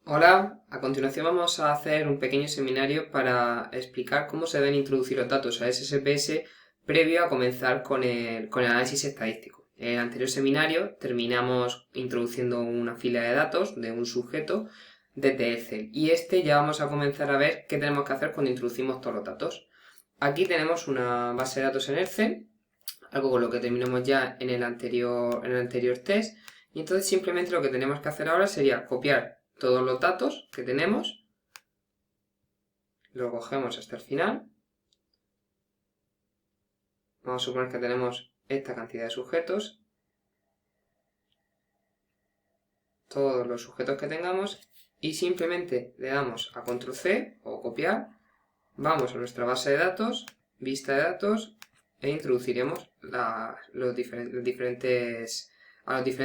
Hola, a continuación vamos a hacer un pequeño seminario para explicar cómo se deben introducir los datos a SPSS previo a comenzar con el análisis estadístico. En el anterior seminario terminamos introduciendo una fila de datos de un sujeto desde Excel y ya vamos a comenzar a ver qué tenemos que hacer cuando introducimos todos los datos. Aquí tenemos una base de datos en Excel, algo con lo que terminamos ya en el anterior test, y entonces simplemente lo que tenemos que hacer ahora sería copiar todos los datos que tenemos, lo cogemos hasta el final. Vamos a suponer que tenemos esta cantidad de sujetos, todos los sujetos que tengamos, y simplemente le damos a Control C o copiar, vamos a nuestra base de datos, vista de datos, e introduciremos a los diferentes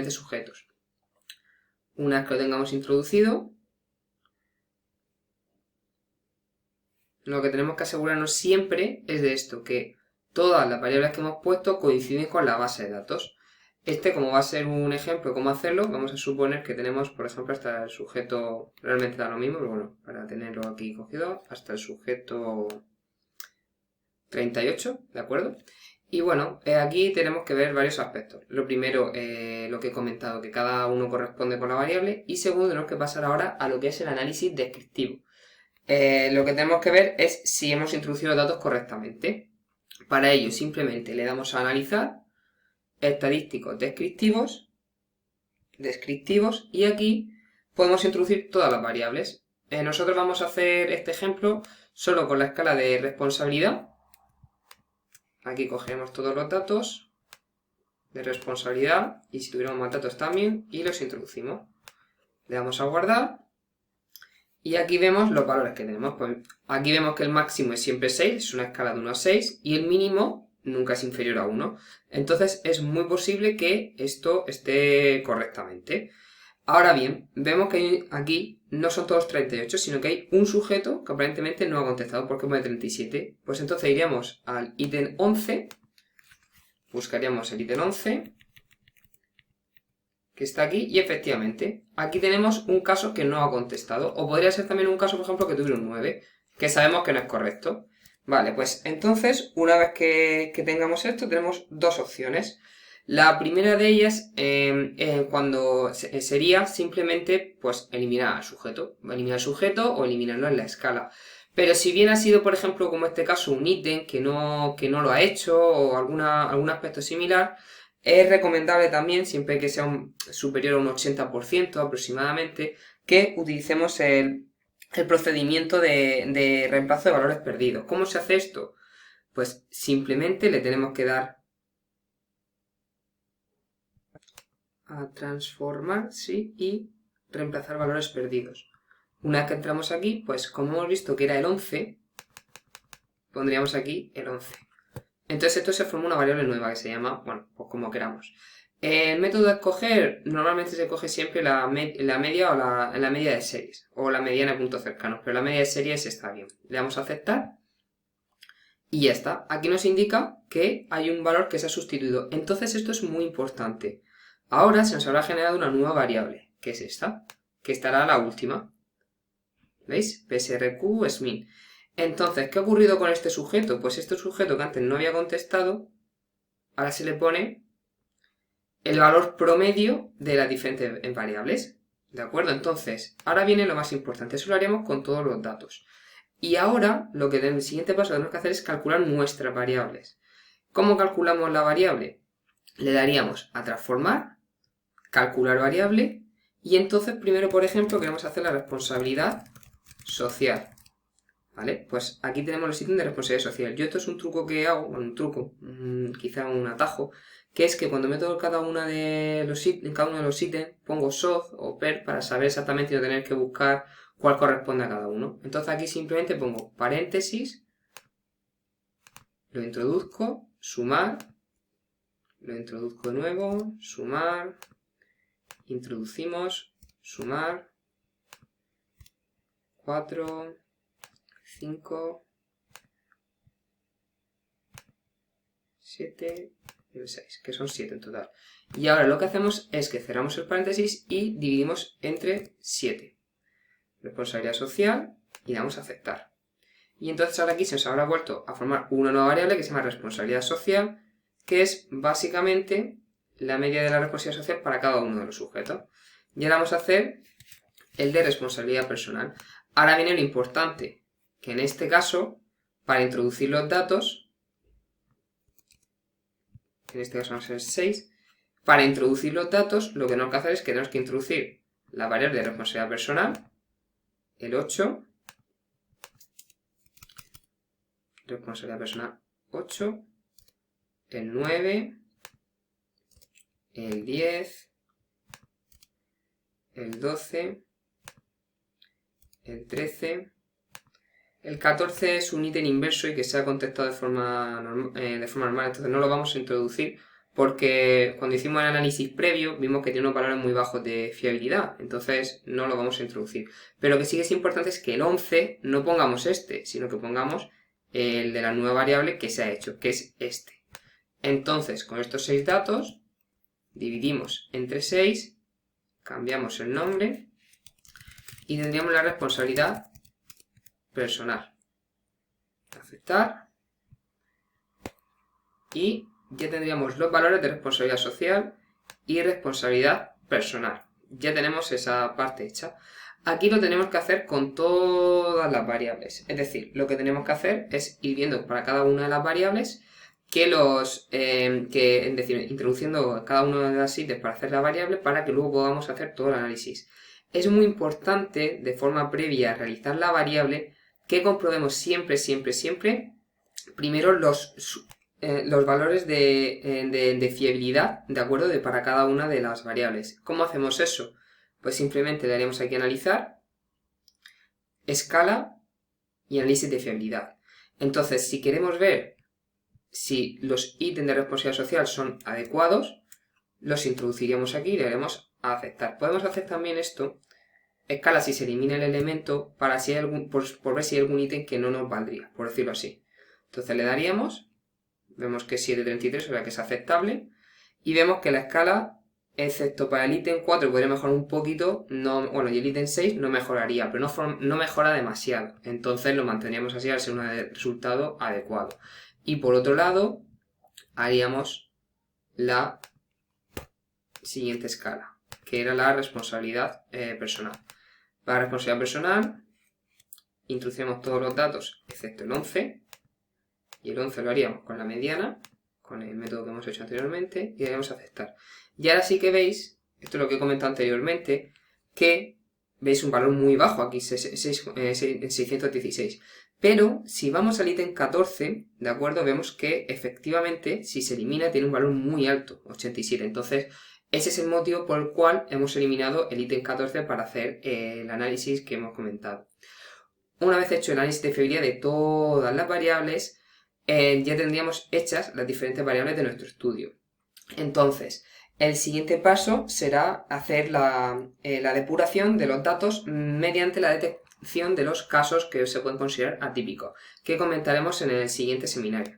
sujetos. Una vez que lo tengamos introducido, lo que tenemos que asegurarnos siempre es de esto, que todas las variables que hemos puesto coinciden con la base de datos. Como va a ser un ejemplo de cómo hacerlo, vamos a suponer que tenemos, por ejemplo, hasta el sujeto, realmente da lo mismo, pero bueno, para tenerlo aquí cogido, hasta el sujeto 38, ¿de acuerdo? Y bueno, aquí tenemos que ver varios aspectos. Lo primero, lo que he comentado, que cada uno corresponde con la variable, y segundo, tenemos que pasar ahora a lo que es el análisis descriptivo. Lo que tenemos que ver es si hemos introducido los datos correctamente. Para ello, simplemente le damos a analizar, estadísticos descriptivos, y aquí podemos introducir todas las variables. Nosotros vamos a hacer este ejemplo solo con la escala de responsabilidad. Aquí cogeremos todos los datos de responsabilidad, y si tuviéramos más datos también, y los introducimos. Le damos a guardar. Y aquí vemos los valores que tenemos. Pues aquí vemos que el máximo es siempre 6, es una escala de 1 a 6, y el mínimo nunca es inferior a 1. Entonces es muy posible que esto esté correctamente. Ahora bien, vemos que aquí no son todos 38, sino que hay un sujeto que aparentemente no ha contestado porque pone 37. Pues entonces iríamos al ítem 11, buscaríamos el ítem 11, que está aquí, y efectivamente, aquí tenemos un caso que no ha contestado, o podría ser también un caso, por ejemplo, que tuviera un 9, que sabemos que no es correcto. Vale, pues entonces, una vez que tengamos esto, tenemos dos opciones. La primera de ellas, sería simplemente, pues, eliminar al sujeto o eliminarlo en la escala. Pero si bien ha sido, por ejemplo, como este caso, un ítem que no lo ha hecho, o algún aspecto similar, es recomendable también, siempre que sea superior a un 80% aproximadamente, que utilicemos el procedimiento de reemplazo de valores perdidos. ¿Cómo se hace esto? Pues simplemente le tenemos que dar a transformar, sí, y reemplazar valores perdidos. Una vez que entramos aquí, pues como hemos visto que era el 11, pondríamos aquí el 11. Entonces esto se forma una variable nueva que se llama, bueno, pues como queramos. El método de escoger normalmente se coge siempre la media o la media de series, o la mediana de puntos cercanos, pero la media de series está bien. Le damos a aceptar y ya está. Aquí nos indica que hay un valor que se ha sustituido. Entonces esto es muy importante. Ahora se nos habrá generado una nueva variable, que es esta, que estará la última. ¿Veis? PSRQ es min. Entonces, ¿qué ha ocurrido con este sujeto? Pues este sujeto que antes no había contestado, ahora se le pone el valor promedio de las diferentes variables. ¿De acuerdo? Entonces, ahora viene lo más importante. Eso lo haremos con todos los datos. Y ahora, el siguiente paso que tenemos que hacer es calcular nuestras variables. ¿Cómo calculamos la variable? Le daríamos a transformar, calcular variable, y entonces primero, por ejemplo, queremos hacer la responsabilidad social. ¿Vale? Pues aquí tenemos los ítems de responsabilidad social. Yo esto es un truco que hago, bueno, un truco, quizá un atajo, que es que cuando meto cada uno de los ítems pongo soz o per para saber exactamente y no tener que buscar cuál corresponde a cada uno. Entonces aquí simplemente pongo paréntesis, lo introduzco, sumar, lo introduzco de nuevo, sumar, introducimos, sumar, 4, 5, 7 y el 6, que son 7 en total. Y ahora lo que hacemos es que cerramos el paréntesis y dividimos entre 7. responsabilidad social y damos a aceptar. Y entonces ahora aquí se nos habrá vuelto a formar una nueva variable que se llama responsabilidad social, que es básicamente la media de la responsabilidad social para cada uno de los sujetos. Y ahora vamos a hacer el de responsabilidad personal. Ahora viene lo importante, que en este caso, para introducir los datos, en este caso van a ser 6, para introducir los datos, lo que tenemos que hacer es que tenemos que introducir la variable de responsabilidad personal, el 8, responsabilidad personal 8, el 9, el 10, el 12, el 13, el 14 es un ítem inverso y que se ha contestado de forma normal, entonces no lo vamos a introducir porque cuando hicimos el análisis previo vimos que tiene unos valores muy bajos de fiabilidad, entonces no lo vamos a introducir. Pero lo que sí que es importante es que el 11 no pongamos este, sino que pongamos el de la nueva variable que se ha hecho, que es este. Entonces, con estos 6 datos, dividimos entre 6, cambiamos el nombre y tendríamos la responsabilidad personal. Aceptar. Y ya tendríamos los valores de responsabilidad social y responsabilidad personal. Ya tenemos esa parte hecha. Aquí lo tenemos que hacer con todas las variables. Es decir, lo que tenemos que hacer es ir viendo para cada una de las variables introduciendo cada una de las ítems para hacer la variable para que luego podamos hacer todo el análisis. Es muy importante, de forma previa a realizar la variable, que comprobemos siempre, primero los valores de fiabilidad, ¿de acuerdo? Para cada una de las variables. ¿Cómo hacemos eso? Pues simplemente le haremos aquí analizar, escala y análisis de fiabilidad. Entonces, si queremos ver si los ítems de responsabilidad social son adecuados, los introduciríamos aquí y le haremos a aceptar. Podemos hacer también esto, escala si se elimina el elemento, para si hay por ver si hay algún ítem que no nos valdría, por decirlo así. Entonces le daríamos, vemos que 733, o sea que es aceptable, y vemos que la escala, excepto para el ítem 4, podría mejorar un poquito, y el ítem 6 no mejoraría, pero no mejora demasiado. Entonces lo mantendríamos así al ser un resultado adecuado. Y por otro lado, haríamos la siguiente escala, que era la responsabilidad personal. Para la responsabilidad personal, introducimos todos los datos, excepto el 11, y el 11 lo haríamos con la mediana, con el método que hemos hecho anteriormente, y haríamos aceptar. Y ahora sí que veis, esto es lo que he comentado anteriormente, que veis un valor muy bajo aquí, 616. Pero si vamos al ítem 14, ¿de acuerdo? Vemos que efectivamente, si se elimina, tiene un valor muy alto, 87. Entonces, ese es el motivo por el cual hemos eliminado el ítem 14 para hacer el análisis que hemos comentado. Una vez hecho el análisis de fiabilidad de todas las variables, ya tendríamos hechas las diferentes variables de nuestro estudio. Entonces, el siguiente paso será hacer la depuración de los datos mediante la detección de los casos que se pueden considerar atípicos, que comentaremos en el siguiente seminario.